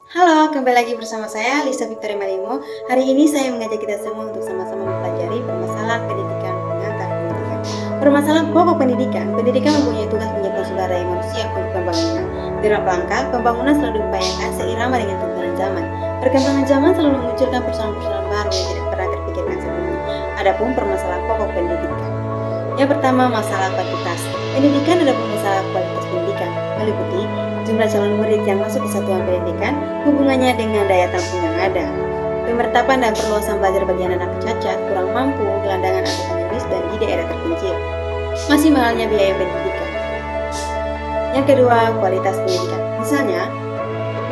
Halo, kembali lagi bersama saya Lisa Victoria Malimo. Hari ini saya mengajak kita semua untuk sama-sama mempelajari permasalahan pendidikan pengantar pendidikan. Permasalahan pokok pendidikan. Pendidikan mempunyai tugas menyiapkan sumber daya manusia untuk pembangunan. Dalam rangka pembangunan selalu diupayakan seirama dengan perkembangan zaman. Perkembangan zaman selalu memunculkan persoalan-persoalan baru yang tidak pernah terpikirkan sebelumnya. Adapun permasalahan pokok pendidikan. Yang pertama, masalah kuantitas. Pendidikan adalah masalah kualitas pendidikan, meliputi jumlah calon murid yang masuk ke satuan pendidikan, hubungannya dengan daya tampung yang ada, pemertapan dan perluasan belajar bagi anak cacat, kurang mampu, gelandangan atau pengemis, dan di daerah terpencil. Masih mahalnya biaya pendidikan. Yang kedua, kualitas pendidikan. Misalnya,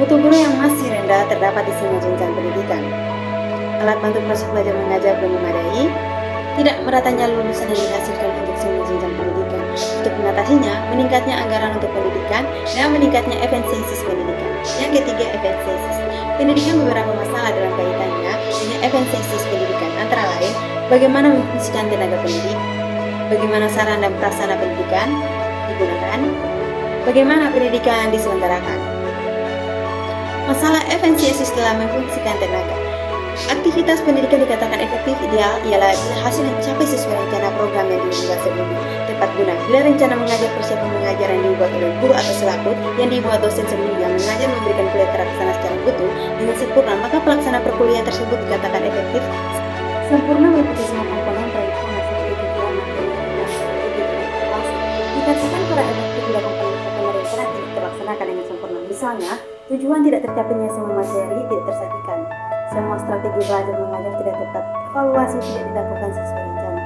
mutu guru yang masih rendah terdapat di semua jenjang pendidikan. Alat bantu proses belajar mengajar belum memadai, tidak meratanya lulusan yang dihasilkan untuk semua jenjang pendidikan. Untuk mengatasinya, meningkatnya anggaran untuk pendidikan dan meningkatnya efisiensi pendidikan. Yang ketiga, efisiensi. Pendidikan beberapa masalah dalam kaitannya dengan efisiensi pendidikan, antara lain bagaimana memfungsikan tenaga pendidik, bagaimana saran dan prasarana pendidikan digunakan, bagaimana pendidikan diselenggarakan. Masalah efisiensi dalam memfungsikan tenaga. Aktivitas pendidikan dikatakan efektif ideal ialah bila hasil yang dicapai sesuai rencana program yang dibuat sebelumnya, tepat guna. Bila rencana mengajar persiapan mengajar yang dibuat oleh guru atau selaput yang dibuat dosen sebelumnya mengajar memberikan kuliah terlaksana secara utuh dengan sempurna, maka pelaksana perkuliahan tersebut dikatakan efektif. Sempurna meliputi semua komponen perhitungan seperti tujuan, materi, dan strategi evaluasi. Dikatakan kurang efektif bila komponen rencana tidak terlaksanakan dengan sempurna. Misalnya, tujuan tidak tercapainya semua materi tidak tersajikan. Semua strategi belajar mengajar tidak tepat, evaluasi tidak dilakukan sesuai rencana.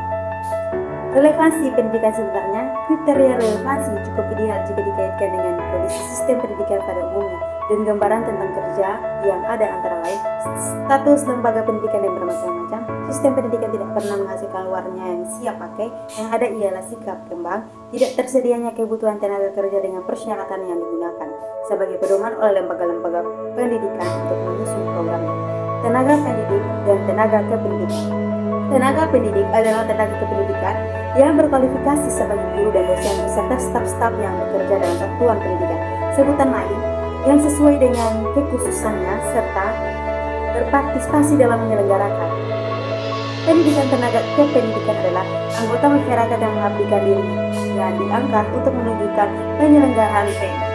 Relevansi pendidikan sebenarnya, kriteria relevansi cukup ideal jika dikaitkan dengan kondisi sistem pendidikan pada umumnya dan gambaran tentang kerja yang ada antara lain status lembaga pendidikan yang bermacam-macam, sistem pendidikan tidak pernah menghasilkan luarnya yang siap pakai, yang ada ialah sikap kembang, tidak tersedianya kebutuhan tenaga kerja dengan persyaratan yang digunakan sebagai pedoman oleh lembaga-lembaga pendidikan untuk menyusun programnya. Tenaga pendidik dan tenaga kependidikan. Tenaga pendidik adalah tenaga kependidikan yang berkualifikasi sebagai guru dan dosen beserta staf-staf yang bekerja dalam satuan pendidikan. Sebutan lain yang sesuai dengan kekhususannya serta berpartisipasi dalam menyelenggarakan. Pendidikan tenaga kependidikan adalah anggota masyarakat yang mengabdikan diri yang diangkat untuk menunjukkan penyelenggaraan pendidikan.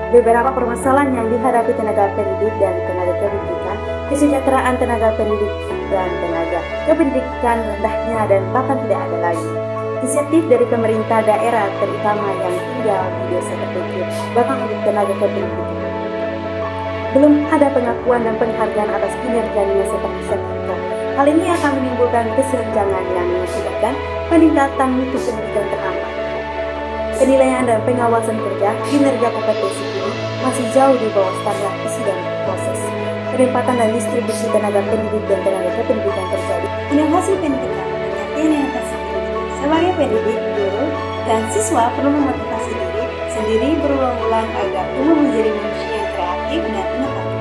Beberapa permasalahan yang dihadapi tenaga pendidik dan tenaga kependidikan, kesejahteraan tenaga pendidik dan tenaga kependidikan rendahnya dan bahkan tidak ada lagi. Inisiatif dari pemerintah daerah terutama yang tinggal di desa terpencil, bahkan untuk tenaga kependidikan. Belum ada pengakuan dan penghargaan atas kinerjanya seperti sertifikat. Hal ini akan menimbulkan kesenjangan yang mengakibatkan peningkatan mutu pendidikan terhambat. Penilaian dan pengawasan kerja, kinerja kompetensi guru masih jauh di bawah standar isi dan proses. Penempatan dan distribusi tenaga pendidik dan tenaga kependidikan terjadi. Inovasi pendidikan, pengertian inovasi pendidikan. Sebagai pendidik, guru, dan siswa perlu memotivasi diri sendiri berulang-ulang agar tumbuh menjadi manusia yang kreatif dan inovatif.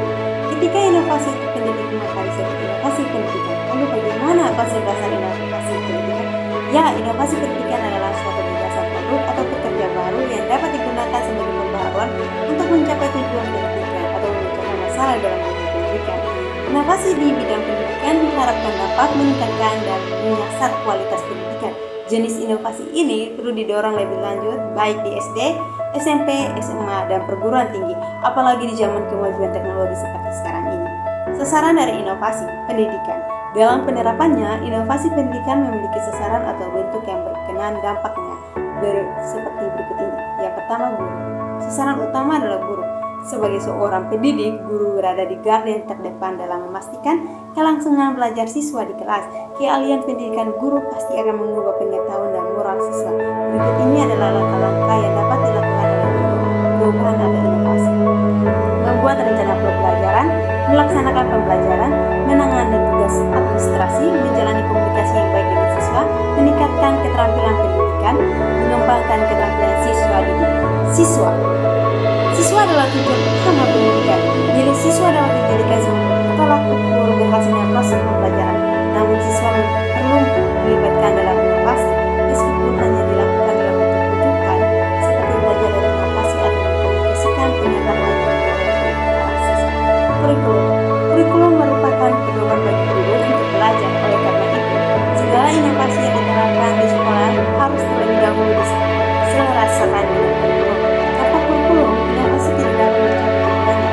Ketika inovasi pendidik maka disebut inovasi pendidikan. Lalu bagaimana konsep dasar inovasi pendidikan? Ya, inovasi pendidikan adalah suatu gagasan produk atau pekerja baru yang dapat digunakan sebagai pembaharuan untuk mencapai tujuan pendidikan atau memecahkan masalah dalam dunia pendidikan. Inovasi di bidang pendidikan diharapkan dapat meningkatkan dan menyasar kualitas pendidikan. Jenis inovasi ini perlu didorong lebih lanjut baik di SD, SMP, SMA, dan perguruan tinggi, apalagi di zaman kemajuan teknologi seperti sekarang ini. Sasaran dari inovasi pendidikan. Dalam penerapannya, inovasi pendidikan memiliki sasaran atau bentuk yang berkenan dampaknya seperti berikut ini. Yang pertama, guru. Sasaran utama adalah guru. Sebagai seorang pendidik, guru berada di garda yang terdepan dalam memastikan kelangsungan belajar siswa di kelas. Keahlian pendidikan guru pasti akan mengubah pengetahuan dan moral siswa. Berikut ini adalah langkah-langkah yang dapat dilakukan oleh guru perubahan atau inovasi. Membuat rencana pembelajaran, melaksanakan pembelajaran, menangani tugas administrasi, menjalani komunikasi yang baik dengan siswa, meningkatkan keterampilan pendidikan, mengembangkan keterampilan siswa adalah tujuan utama pendidikan. Bila siswa dapat dijadikan sebagai tolak ukur berhasilnya proses pembelajaran, namun siswa perlu dilibatkan dalam inovasi, meskipun hanya dilakukan dalam bentuk rujukan seperti belajar dari inovasi atau mengkomunikasikan pengetahuan yang Kurikulum. Kurikulum merupakan pedoman bagi guru untuk belajar. Oleh karena itu, segala inovasi yang diterapkan di sekolah harus terlebih dahulu diselaraskan dengan kurikulum. Tanpa kurikulum, inovasi tidak dapat mencapai tujuannya.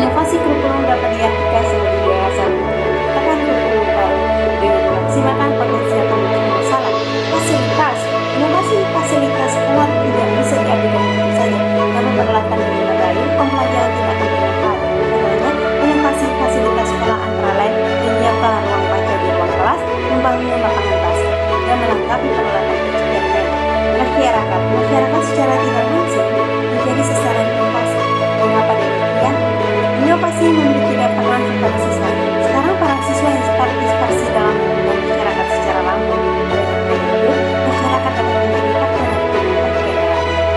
Inovasi kurikulum dapat diartikan sebagai gagasan untuk menciptakan kurikulum baru dengan memaksimalkan potensial pemikiran masalah. Fasilitas. Inovasi fasilitas sekolah tidak bisa diabaikan begitu saja, karena peralatan yang memadai, pembelajaran tidak bermanfaat. Contohnya, inovasi fasilitas sekolah antara lain menyiapkan ruang baca di ruang kelas, membangun lapangan basket, dan melengkapi peralatan eksperimen. Masyarakat secara tidak langsung menjadi sasaran inovasi. Mengapa demikian? Inovasi memiliki dampak langsung pada siswa. Sekarang para siswa yang berpartisipasi dalam mengubah masyarakat secara langsung. Masyarakat dapat menjadi faktor yang penting dalam artinya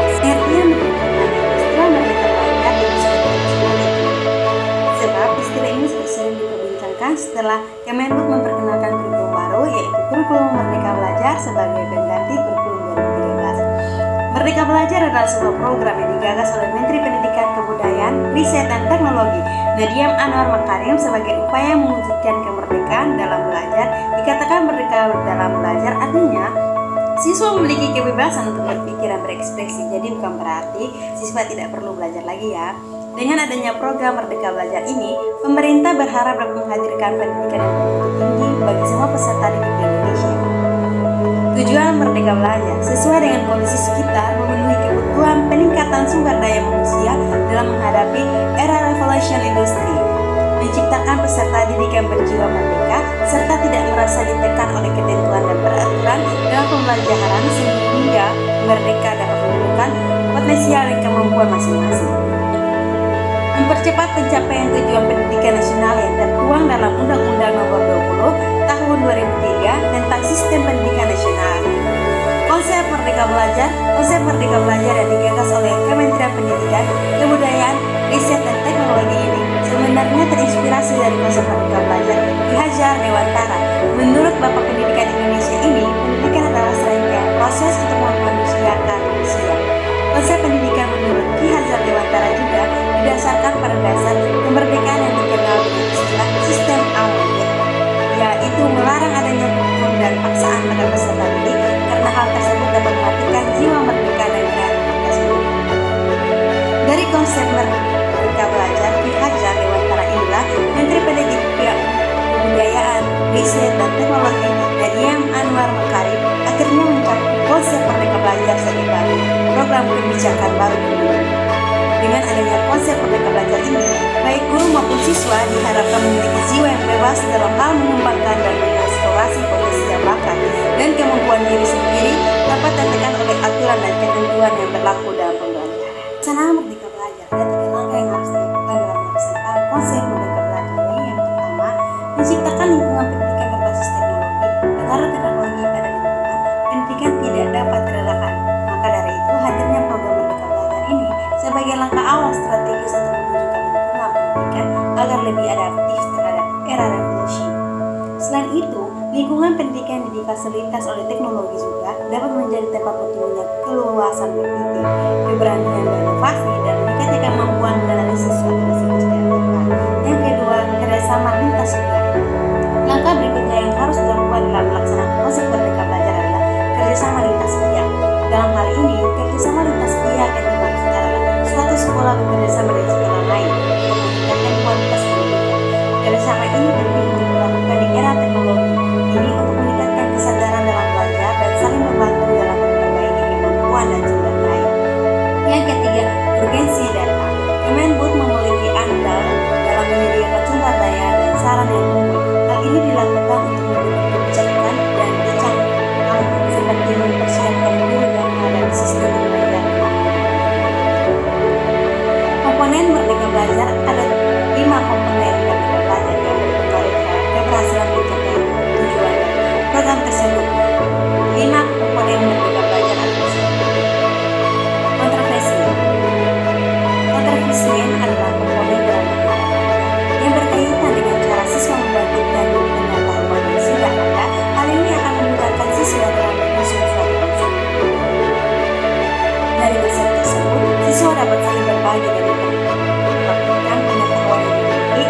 istilah merdeka belajar sebab istilah ini sudah sering diperbincangkan setelah Kemendikbud memperkenalkan kurikulum baru, yaitu kurikulum Merdeka Belajar sebagai pengganti kurikulum 2013. Merdeka Belajar adalah sebuah program yang digagas oleh Menteri Pendidikan, Kebudayaan, Riset, dan Teknologi Nadiem Anwar Makarim sebagai upaya mewujudkan kemerdekaan dalam belajar. Dikatakan merdeka dalam belajar artinya siswa memiliki kebebasan untuk berpikir dan berekspresi. Jadi bukan berarti siswa tidak perlu belajar lagi ya. Dengan adanya program Merdeka Belajar ini, pemerintah berharap dapat menghadirkan pendidikan yang bermutu tinggi bagi semua peserta didik di Indonesia. Tujuan Merdeka Belajar sesuai dengan kondisi sekitar, memenuhi kebutuhan peningkatan sumber daya manusia dalam menghadapi era revolution industri, menciptakan peserta didik yang berjiwa merdeka serta tidak merasa ditekan oleh ketentuan dan peraturan dalam pembelajaran sehingga merdeka dapat menemukan potensial dan kemampuan masing-masing. Mempercepat pencapaian tujuan pendidikan nasional yang tertuang dalam Undang-Undang Nomor 20 Tahun 2003 tentang Sistem Pendidikan Nasional. Konsep Merdeka Belajar yang digagas oleh Kementerian Pendidikan, Kebudayaan, Riset, dan Teknologi ini sebenarnya terinspirasi dari konsep Merdeka Belajar Ki Hajar Dewantara. Menurut Bapak Pendidikan Indonesia ini, pendidikan adalah serangkaian proses untuk memanusiakan manusia. Konsep pendidikan menurut Ki Hajar Dewantara juga didasarkan pada dasar kemerdekaan yang dikenal dengan istilah sistem amandemen, yaitu melarang adanya hukum dan paksaan pada peserta didik karena hal tersebut dapat mematikan jiwa merdeka dan kreativitas mereka. Dari konsep Merdeka Belajar Ki Hajar Dewantara inilah Menteri Pendidikan, Kebudayaan, Riset, dan Teknologi Nadiem Anwar Makarim akhirnya mencapai konsep Merdeka Belajar sebagai program kebijakan baru dunia. Dengan adanya konsep Merdeka Belajar ini, baik guru maupun siswa diharapkan memiliki jiwa yang bebas dalam hal mengembangkan dan mengeksplorasi potensial bakat dan kemampuan diri sendiri dapat ditekan oleh aturan dan ketentuan yang berlaku dalam pembelajaran. Pelaksanaan Merdeka Belajar ada 3 langkah yang harus dilakukan dalam melaksanakan konsep Merdeka Belajar ini. Yang pertama, menciptakan lingkungan pendidikan berbasis teknologi agar teknologi pada lingkungan pendidikan tidak dapat terelakkan. Maka dari itu, hadirnya program Merdeka Belajar ini sebagai langkah awal strategis untuk mewujudkan lingkungan pendidikan agar lebih adaptif terhadap era revolusi. Selain itu, lingkungan pendidikan yang difasilitas oleh teknologi juga dapat menjadi tempat bertumbuhnya keluasan berpikir, keberanian berinovasi, dan meningkatkan kemampuan menganalisis suatu risiko secara tepat. Yang kedua, kerjasama lintas pihak. Langkah berikutnya yang harus dilakukan dalam pelaksanaan konsep Merdeka Belajar adalah kerjasama lintas pihak. Dalam hal ini, kerjasama lintas pihak yang dimaksud adalah suatu sekolah bekerjasama dengan sekolah lain untuk meningkatkan kualitas pendidikan. Kerjasama ini penting untuk dilakukan di era teknologi ini untuk meningkatkan kesadaran dalam belajar dan saling membantu dalam memperbaiki kemampuan dan sumber daya. Yang ketiga, urgensi data. Kemendikbud memiliki andal dalam menyediakan sumber daya dan saran yang unggul. Hal ini dilakukan untuk mendukung kebijakan dan dicangkang seperti mempersiapkan guru dan menghadapi sistem belajar. Komponen Merdeka Belajar ada 5 komponen Merdeka Belajar yang berpengaruh terhadap keberhasilan pencapaian tujuan program tersebut. 5 komponen Merdeka Belajar adalah kontrafisien adalah komponen dalam yang berkaitan dengan cara siswa membangkitkan pengetahuan yang sudah ada. Hal ini akan memudahkan siswa dalam menyusun suatu konsep. Dari konsep tersebut, siswa dapat saling berbagi dan mempraktikkan pengetahuan yang dimiliki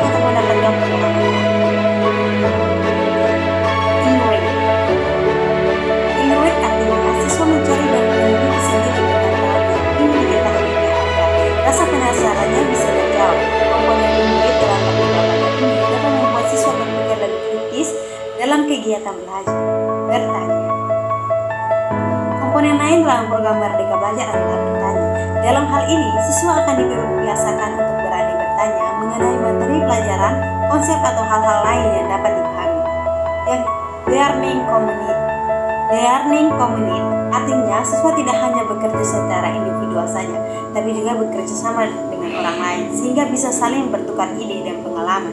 Dalam hal ini, siswa akan dibiasakan untuk berani bertanya mengenai materi pelajaran, konsep atau hal-hal lain yang dapat dipahami. Dan learning community artinya siswa tidak hanya bekerja secara individual saja, tapi juga bekerja sama dengan orang lain sehingga bisa saling bertukar ide dan pengalaman.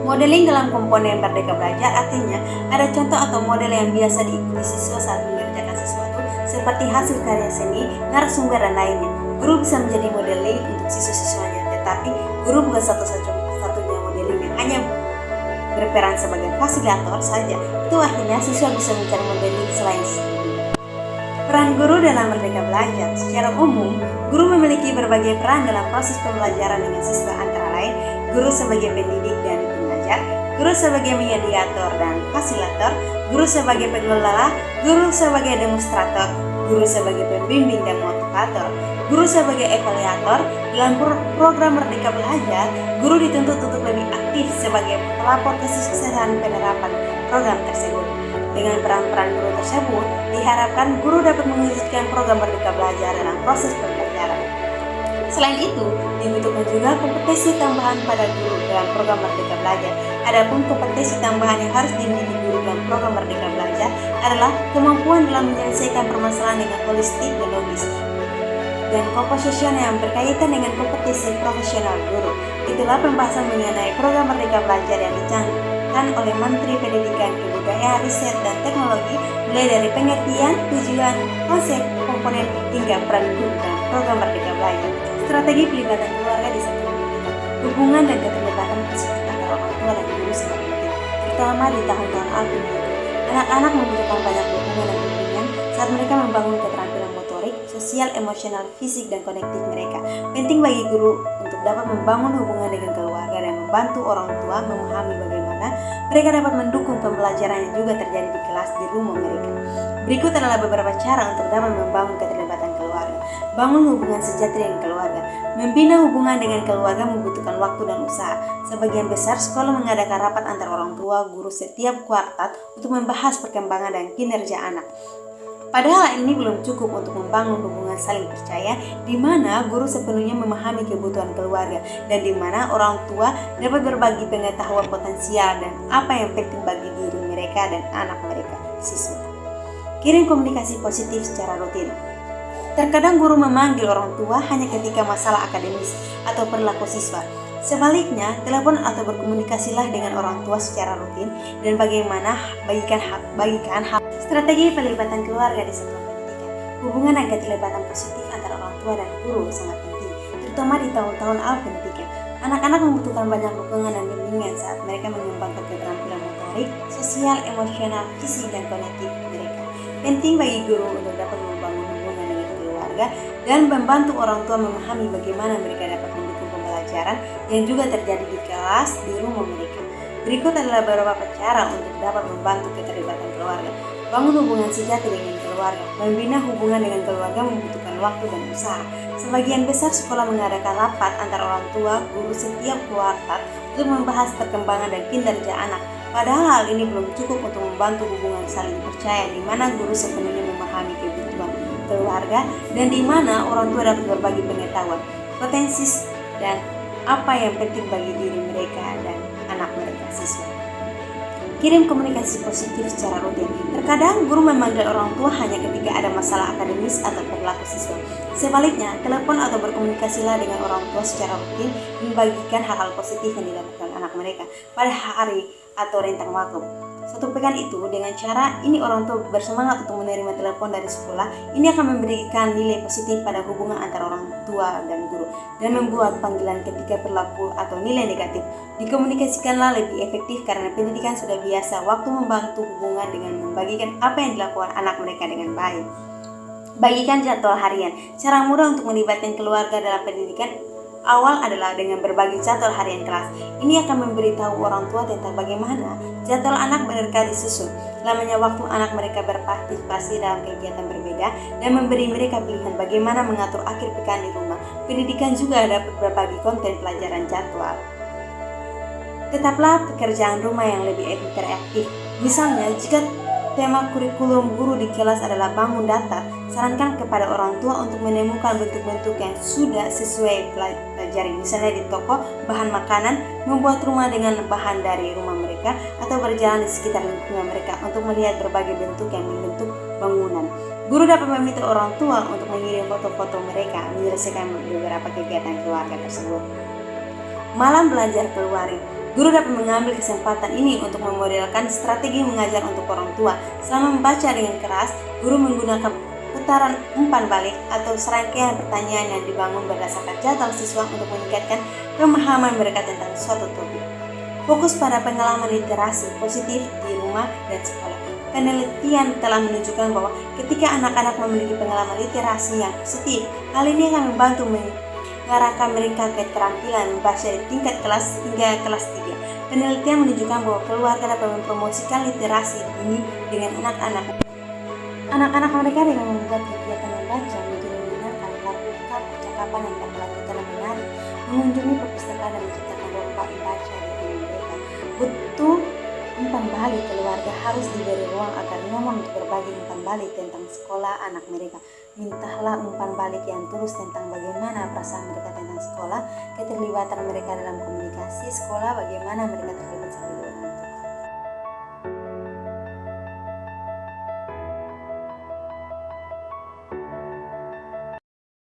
Modeling dalam komponen Merdeka Belajar artinya ada contoh atau model yang biasa diikuti siswa saat mengerjakan sesuatu seperti hasil karya seni, narasumber dan lainnya. Guru bisa menjadi modeling untuk siswa-siswanya, tetapi guru bukan satu-satunya modeling yang hanya berperan sebagai fasilitator saja. Itu artinya siswa bisa mencari modeling selain peran guru dalam Merdeka Belajar. Secara umum, guru memiliki berbagai peran dalam proses pembelajaran dengan siswa, antara lain guru sebagai pendidik dan pengajar, guru sebagai mediator dan fasilitator, guru sebagai pengelola, guru sebagai demonstrator, guru sebagai pembimbing dan motivator, guru sebagai evaluator. Dalam program Merdeka Belajar, guru dituntut untuk lebih aktif sebagai pelapor kesuksesan penerapan program tersebut. Dengan peran-peran guru tersebut, diharapkan guru dapat mewujudkan program Merdeka Belajar dalam proses pembelajaran. Selain itu, dibutuhkan juga kompetensi tambahan pada guru dalam program Merdeka Belajar. Adapun kompetensi tambahan yang harus dimiliki guru dalam program Merdeka Belajar adalah kemampuan dalam menyelesaikan permasalahan dengan holistik dan logis, dan komposisi yang berkaitan dengan kompetensi profesional guru. Itulah pembahasan mengenai program Merdeka Belajar yang dicanangkan oleh Menteri Pendidikan, Kebudayaan, Riset, dan Teknologi, mulai dari pengertian, tujuan, konsep, komponen, hingga peran guru dalam program Merdeka Belajar. Strategi pelibatan keluarga di satu pendidikan, hubungan dan keterlibatan positif antara orang tua dan guru sangat penting, terutama di tahun-tahun awal. Anak-anak membutuhkan banyak dukungan dan bimbingan saat mereka membangun keterampilan motorik, sosial, emosional, fisik, dan konektif mereka. Penting bagi guru untuk dapat membangun hubungan dengan keluarga dan membantu orang tua memahami bagaimana mereka dapat mendukung pembelajaran yang juga terjadi di kelas di rumah mereka. Berikut adalah beberapa cara untuk dapat membangun keterlibatan keluarga. Bangun hubungan sejati dengan keluarga. Membina hubungan dengan keluarga membutuhkan waktu dan usaha. Sebagian besar sekolah mengadakan rapat antar orang tua, guru setiap kuartal untuk membahas perkembangan dan kinerja anak. Padahal ini belum cukup untuk membangun hubungan saling percaya di mana guru sepenuhnya memahami kebutuhan keluarga dan di mana orang tua dapat berbagi pengetahuan potensial dan apa yang penting bagi diri mereka dan anak mereka, siswa. Kirim komunikasi positif secara rutin. Terkadang guru memanggil orang tua hanya ketika masalah akademis atau perilaku siswa. Sebaliknya, telepon atau berkomunikasilah dengan orang tua secara rutin dan bagaimana bagikan hal. Strategi pelibatan keluarga di satuan pendidikan. Hubungan dan keterlibatan positif antara orang tua dan guru sangat penting, terutama di tahun-tahun awal pendidikan. Anak-anak membutuhkan banyak dukungan dan bimbingan saat mereka mengembangkan keterampilan motorik, sosial, emosional, fisik, dan konektif mereka. Penting bagi guru untuk dapat membangun hubungan dengan keluarga dan membantu orang tua memahami bagaimana mereka dapat mendukung pembelajaran yang juga terjadi di kelas di rumah mereka. Berikut adalah beberapa cara untuk dapat membantu keterlibatan keluarga. Bangun hubungan sejati dengan keluarga. Membina hubungan dengan keluarga membutuhkan waktu dan usaha. Sebagian besar sekolah mengadakan rapat antara orang tua, guru setiap kuartal untuk membahas perkembangan dan kinerja anak. Padahal hal ini belum cukup untuk membantu hubungan saling percaya di mana guru sepenuhnya memahami kebutuhan keluarga dan di mana orang tua dapat berbagi pengetahuan, potensi dan apa yang penting bagi diri mereka dan anak mereka, siswa. Kirim komunikasi positif secara rutin. Terkadang guru memanggil orang tua hanya ketika ada masalah akademis atau perilaku siswa. Sebaliknya, telepon atau berkomunikasilah dengan orang tua secara rutin membagikan hal-hal positif yang dilakukan anak mereka pada hari atau rentang waktu. Satu pekan itu, dengan cara ini orang tua bersemangat untuk menerima telepon dari sekolah. Ini akan memberikan nilai positif pada hubungan antara orang tua dan guru dan membuat panggilan ketika perilaku atau nilai negatif dikomunikasikanlah lebih efektif karena pendidikan sudah biasa waktu membantu hubungan dengan membagikan apa yang dilakukan anak mereka dengan baik. Bagikan jadwal harian. Cara mudah untuk melibatkan keluarga dalam pendidikan awal adalah dengan berbagi jadwal harian kelas. Ini akan memberitahu orang tua tentang bagaimana jadwal anak mereka disusun, lamanya waktu anak mereka berpartisipasi dalam kegiatan berbeda, dan memberi mereka pilihan bagaimana mengatur akhir pekan di rumah. Pendidikan juga dapat berbagi konten pelajaran jadwal. Tetaplah pekerjaan rumah yang lebih interaktif. Misalnya, jika tema kurikulum guru di kelas adalah bangun data, Sarankan kepada orang tua untuk menemukan bentuk-bentuk yang sudah sesuai pelajari. Misalnya di toko bahan makanan, membuat rumah dengan bahan dari rumah mereka, atau berjalan di sekitar lingkungan mereka untuk melihat berbagai bentuk yang membentuk bangunan. Guru dapat meminta orang tua untuk mengirim foto-foto mereka menyelesaikan beberapa kegiatan keluarga tersebut. Malam belajar keluarga. Guru dapat mengambil kesempatan ini untuk memodelkan strategi mengajar untuk orang tua. Selama membaca dengan keras, guru menggunakan putaran umpan balik atau serangkaian pertanyaan yang dibangun berdasarkan jadwal siswa untuk meningkatkan pemahaman mereka tentang suatu topik. Fokus pada pengalaman literasi positif di rumah dan sekolah. Penelitian telah menunjukkan bahwa ketika anak-anak memiliki pengalaman literasi yang positif, hal ini akan membantu mengarahkan mereka ke keterampilan membaca di tingkat kelas hingga kelas 3. Penelitian menunjukkan bahwa keluarga dapat mempromosikan literasi ini dengan anak-anak. Anak-anak mereka dengan membuat kegiatan membaca menjadi menyenangkan, melakukan percakapan yang melanjutkan dan menarik, mengunjungi perpustakaan dan menciptakan lomba membaca di rumah mereka. Butuh umpan balik. Keluarga harus diberi ruang agar nyaman untuk berbagi umpan balik tentang sekolah anak mereka. Mintalah umpan balik yang tulus tentang bagaimana perasaan mereka tentang sekolah, keterlibatan mereka dalam komunikasi sekolah, bagaimana mereka terlibat